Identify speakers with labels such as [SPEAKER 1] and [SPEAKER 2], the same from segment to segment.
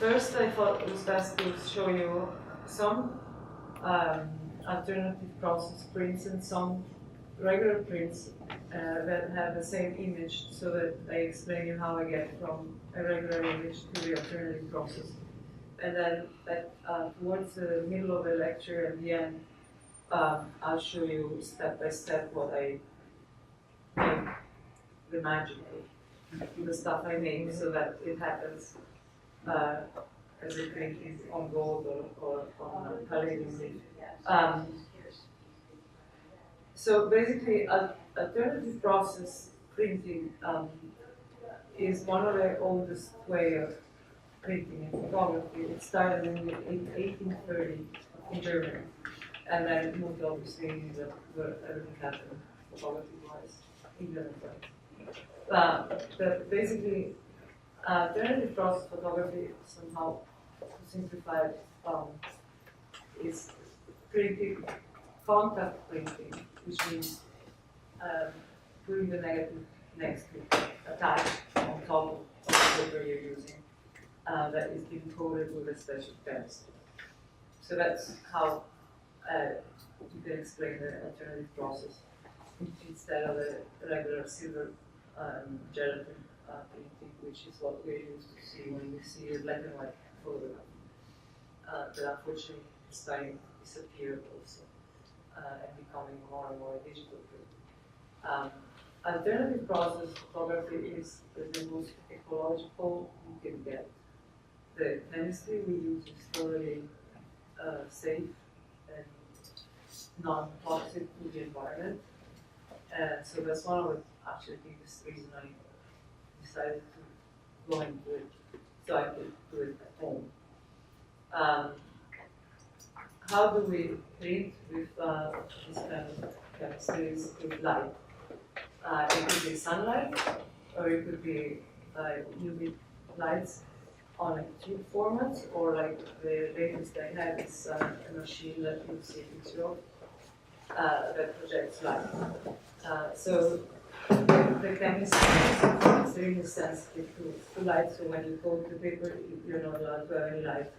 [SPEAKER 1] first I thought it was best to show you some alternative process prints and some regular prints that have the same image, so that I explain you how I get from a regular image to the alternative process. And then towards the middle of the lecture and the end, I'll show you step by step what I make, the magic of the stuff I make, so that it happens as the print is on gold or on palladium. So basically, alternative process printing is one of the oldest way of printing in photography. It started in 1830 in Germany, and then it moved obviously in England, where everything happened photography-wise, England and France. But basically, alternative process photography, somehow simplified, is printing, contact printing, which means putting the negative next to attached on top of the paper you're using, that is being coated with a special chemistry. So that's how you can explain the alternative process instead of the regular silver gelatin printing, which is what we're used to see when we see a black and white photograph. But unfortunately, it's starting to disappear also and becoming more and more digital print. Alternative process photography is the most ecological you can get. The chemistry we use is totally safe and non-toxic to the environment. And so that's one of the actually biggest reasons I decided to go into it, so I could do it at home. How do we print with this kind of chemistries with light? It could be sunlight, or it could be UV lights on a tube format, or like the latest I have is a machine that you see a picture of that projects light. So the chemistry is extremely sensitive to light, so when you coat the paper, you're not allowed to have any light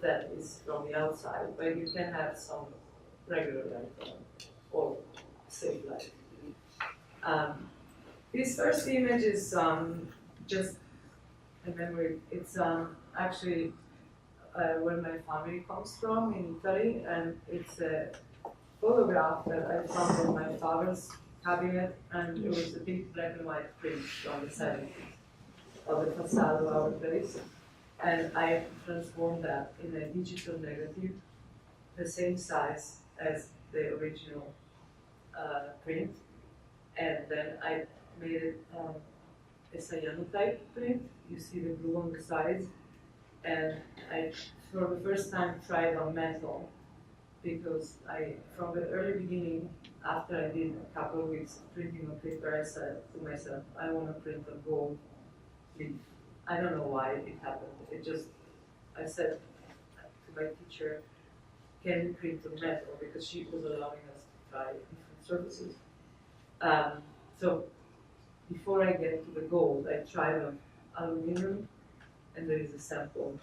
[SPEAKER 1] that is from the outside, but you can have some regular light or safe light. This first image is just a memory. It's actually where my family comes from in Italy, and it's a photograph that I found on my father's cabinet, and it was a big black and white print from the 70s of the facade of our place. And I transformed that in a digital negative, the same size as the original print. And then I made it a cyanotype print. You see the blue on the sides. And I, for the first time, tried on metal, because from the early beginning, after I did a couple of weeks of printing on paper, I said to myself, I want to print a gold leaf. I don't know why it happened. I said to my teacher, can we print on metal? Because she was allowing us to try different surfaces. So before I get to the gold, I tried on aluminum, and there is a sample.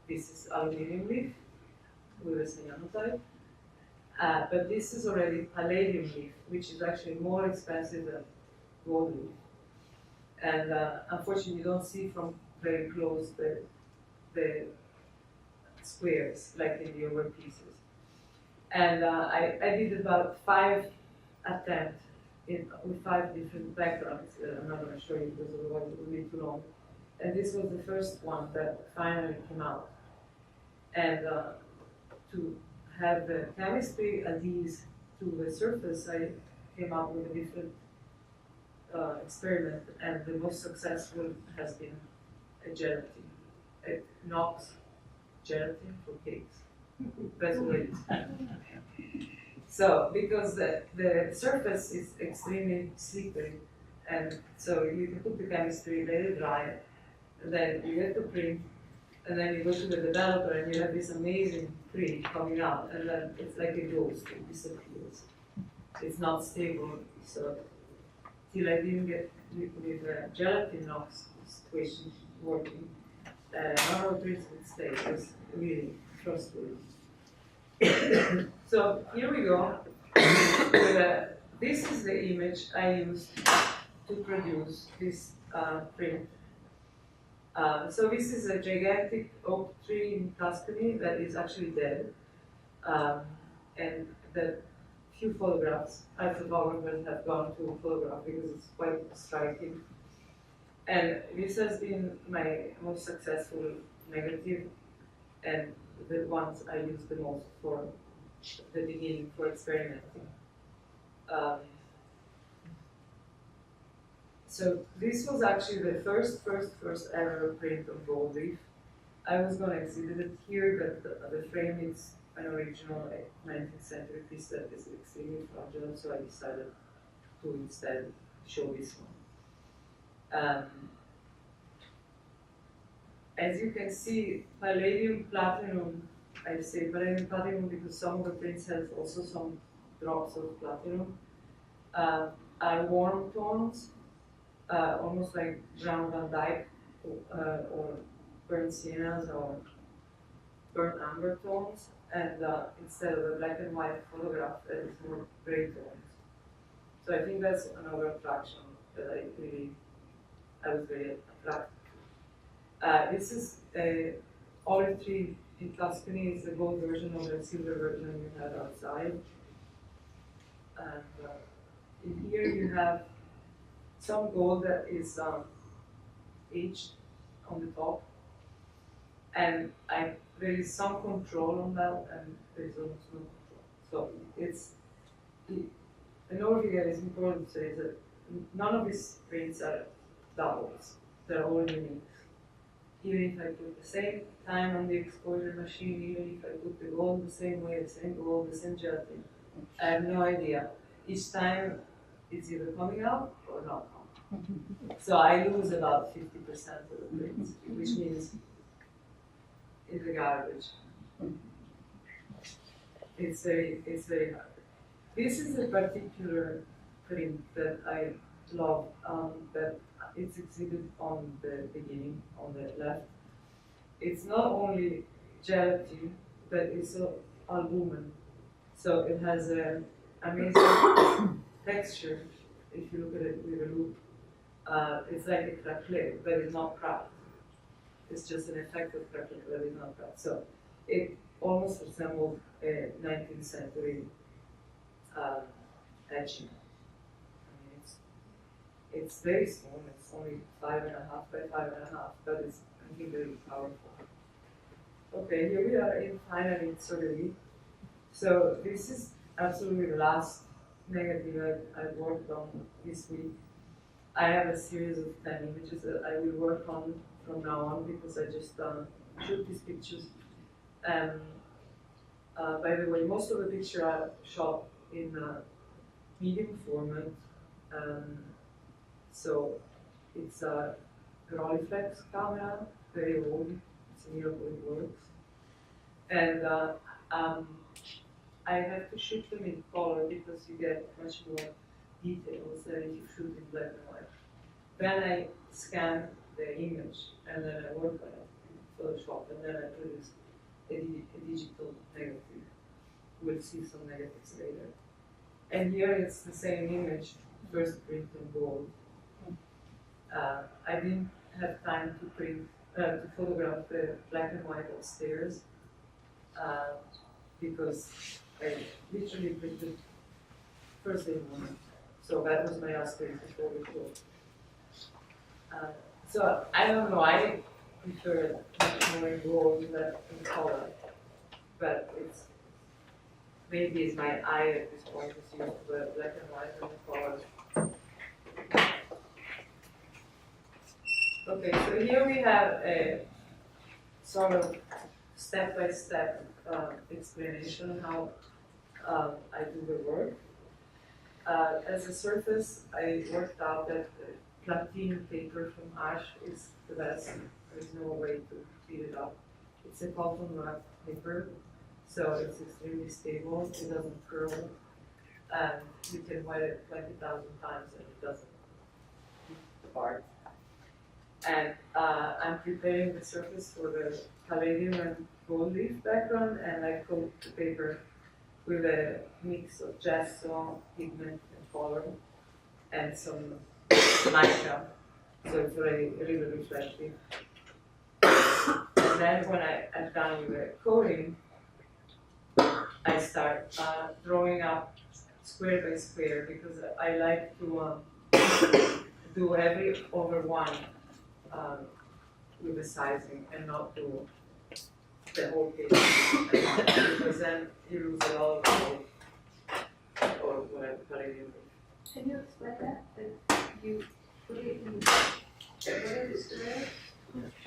[SPEAKER 1] This is aluminum leaf with a cyanotype. But this is already palladium leaf, which is actually more expensive than gold leaf. And unfortunately, you don't see from very close the squares like in the over pieces. And I did about 5 attempts with 5 different backgrounds. I'm not going to show you because otherwise it would be too long. And this was the first one that finally came out. And to have the chemistry adhere to the surface, I came up with a different experiment, and the most successful has been a gelatin. It knocks gelatin for cakes. That's what it is. So, because the surface is extremely slippery, and so you can put the chemistry, let it dry, and then you get the print, and then you go to the developer and you have this amazing print coming out, and then it's like a ghost, it disappears. It's not stable, so till I didn't get with the gelatin knocks situation working, not all prints would stay. It was really trustworthy. So here we go. This is the image I used to produce this print. So this is a gigantic oak tree in Tuscany that is actually dead. And the few photographs, photographers have gone to photograph because it's quite striking. And this has been my most successful negative, and the ones I use the most for the beginning, for experimenting. So this was actually the first ever print of gold leaf. I was going to exhibit it here, but the frame is an original 19th century piece that is extremely fragile, so I decided to instead show this one. As you can see, Palladium platinum, I say Palladium platinum because some of the prints have also some drops of platinum, are warm tones, almost like brown Van Dyke or burnt siennas or burnt amber tones, and instead of a black and white photograph that is more gray tones. So I think that's another attraction that I was very attracted to. This is a olive tree in Tuscany. It's a gold version of the silver version you had outside. And in here you have some gold that is aged on the top, and there is some control on that, and there is almost no control. So an overview that is important to say is that none of these prints are doubles; they're all unique. Even if I put the same time on the exposure machine, even if I put the gold the same way, the same gold, the same gelatin, I have no idea. Each time it's either coming out or not coming. So I lose about 50% of the prints, which means in the garbage. It's very hard. This is a particular print that I love, that it's exhibited on the beginning, on the left. It's not only gelatin, but it's also albumen. So it has an amazing texture. If you look at it with a loupe, it's like a craquelé, but it's not cracked. It's just an effect of craquelé, but it's not cracked. So it almost resembles a 19th century etching. It's very small. It's only 5.5 by 5.5, but it's I think very powerful. Okay, here we are finally in Saugerties. So this is absolutely the last negative I've worked on this week. I have a series of 10 images that I will work on from now on because I just shoot these pictures. And by the way, most of the pictures are shot in medium format. So it's a Rolleiflex camera, very old. It's a miracle it works. And I have to shoot them in color because you get much more details than if you shoot in black and white. Then I scan the image and then I work on it in Photoshop and then I produce a digital negative. We'll see some negatives later. And here it's the same image, first print in gold. I didn't have time to photograph the black and white upstairs because I literally printed first thing morning. So that was my aspect before we go. So I don't know, I prefer much more in gold than in color, but maybe it's my eye at this point is used to the black and white and the colors. Okay, so here we have a sort of step-by-step explanation how I do the work. As a surface, I worked out that platinum paper from ash is the best. There is no way to speed it up. It's a cotton wrap paper, so it's extremely stable. It doesn't curl, and you can wet it 20,000 times and it doesn't part. And I'm preparing the surface for the palladium and gold leaf background, and I coat the paper with a mix of gesso, pigment, and color, and some mica, so it's already a little reflective. And then when I'm done with the coating, I start drawing up square by square, because I like to do every over one with the sizing, and not do the whole page because then you lose a lot of gold or whatever palladium.
[SPEAKER 2] Can you explain that? That you put it in the square?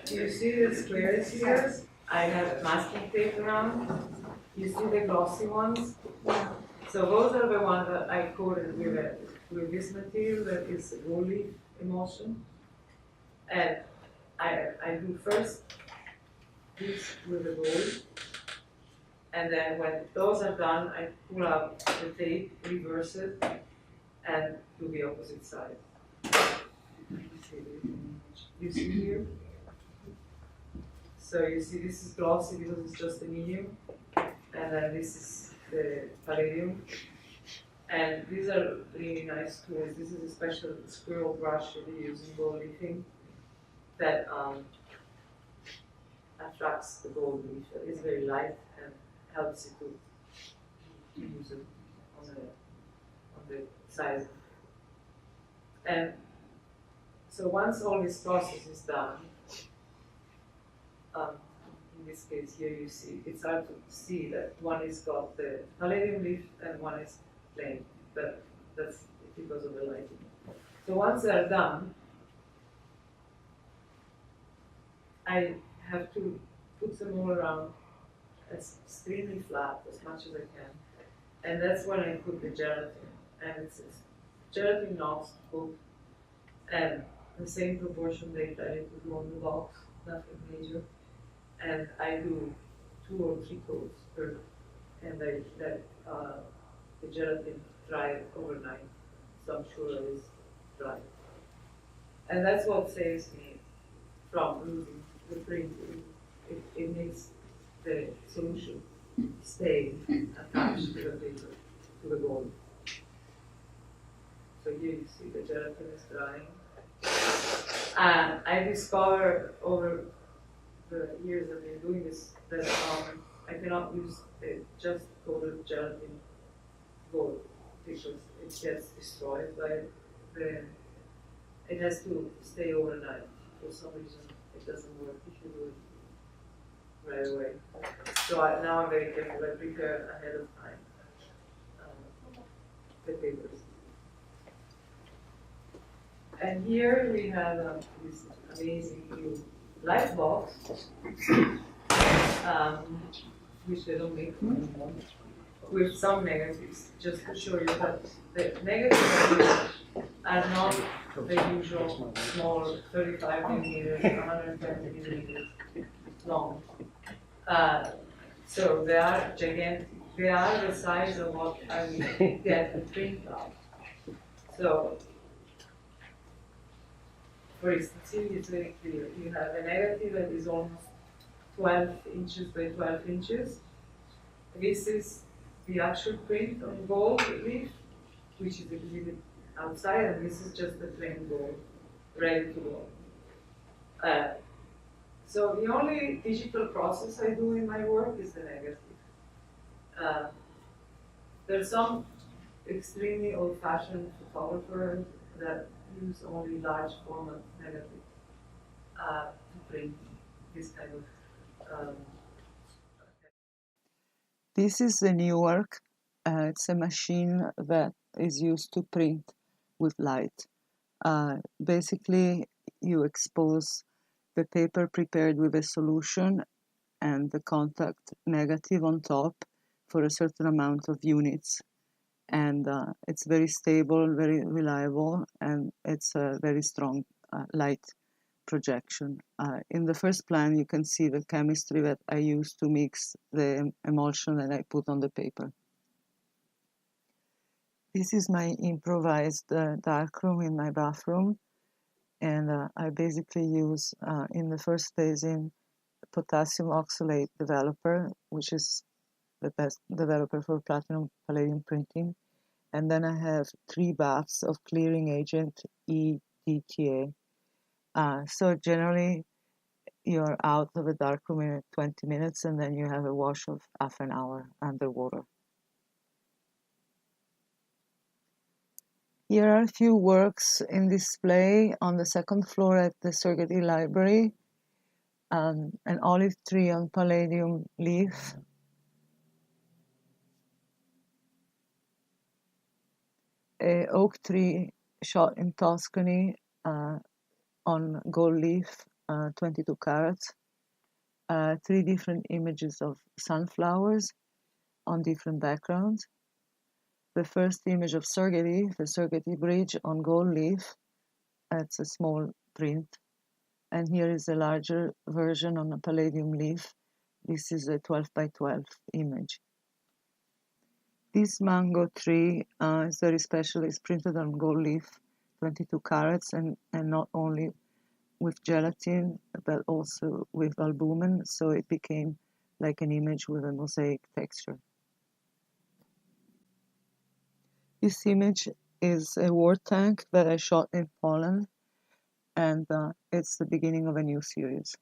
[SPEAKER 1] You see the squares here? I have masking tape around. You see the glossy ones?
[SPEAKER 2] Yeah.
[SPEAKER 1] So those are the ones that I coated with this material that is gold leaf emulsion. And I do first this with the gold, and then when those are done, I pull out the tape, reverse it, and do the opposite side. You see here? So you see this is glossy because it's just a medium, and then this is the palladium. And these are really nice tools. This is a special squirrel brush that we use in gold leafing that attracts the gold leaf. It's very light and helps you to use it on the size. And so once all this process is done, in this case here you see, it's hard to see that one is got the palladium leaf and one is plain, but that's because of the lighting. So once they're done, I have to put them all around as extremely flat as much as I can, and that's when I put the gelatin. And it's gelatin knots cooked, and the same proportion that I need to do on the box, nothing major. And I do 2 or 3 coats per, and I let the gelatin dry overnight, so I'm sure it is dry. And that's what saves me from losing the print. It makes the solution stay attached to the paper, to the gold. So here you see the gelatin is drying. And I discovered over the years I've been doing this that I cannot use just coated gelatin gold because it gets destroyed by the. It has to stay overnight. For some reason, it doesn't work if you do it right away. So now I'm very careful. I prepare ahead of time the papers. And here we have this amazing new light box, which they don't make anymore, with some negatives, just to show you that the negatives are not the usual small 35 millimeters, 120 millimeters long. So they are gigantic. They are the size of what I would get a print out. So, for instance, here it's very clear. You have a negative that is almost 12 inches by 12 inches. This is the actual print on gold leaf, which is exhibited outside, and this is just the plain gold, ready to go. So the only digital process I do in my work is the negative. There's some extremely old-fashioned photographers that use only large format negative to print this kind of.
[SPEAKER 3] This is the Newark. It's a machine that is used to print with light. Basically, you expose the paper prepared with a solution and the contact negative on top for a certain amount of units. And it's very stable, very reliable, and it's a very strong light projection. In the first plan, you can see the chemistry that I use to mix the emulsion that I put on the paper. This is my improvised darkroom in my bathroom. And I basically use, in the first staging, potassium oxalate developer, which is the best developer for platinum palladium printing. And then I have 3 baths of clearing agent EDTA. So generally, you're out of a darkroom in 20 minutes, and then you have a wash of half an hour underwater. Here are a few works in display on the second floor at the Saugerties Library. An olive tree on palladium leaf, a oak tree shot in Tuscany on gold leaf, 22 carats, 3 different images of sunflowers on different backgrounds. The first image of Saugerties, the Saugerties Bridge on gold leaf, that's a small print. And here is a larger version on a palladium leaf. This is a 12 by 12 image. This mango tree is very special. It's printed on gold leaf, 22 carats, and not only with gelatin, but also with albumen, so it became like an image with a mosaic texture. This image is a war tank that I shot in Poland, and it's the beginning of a new series.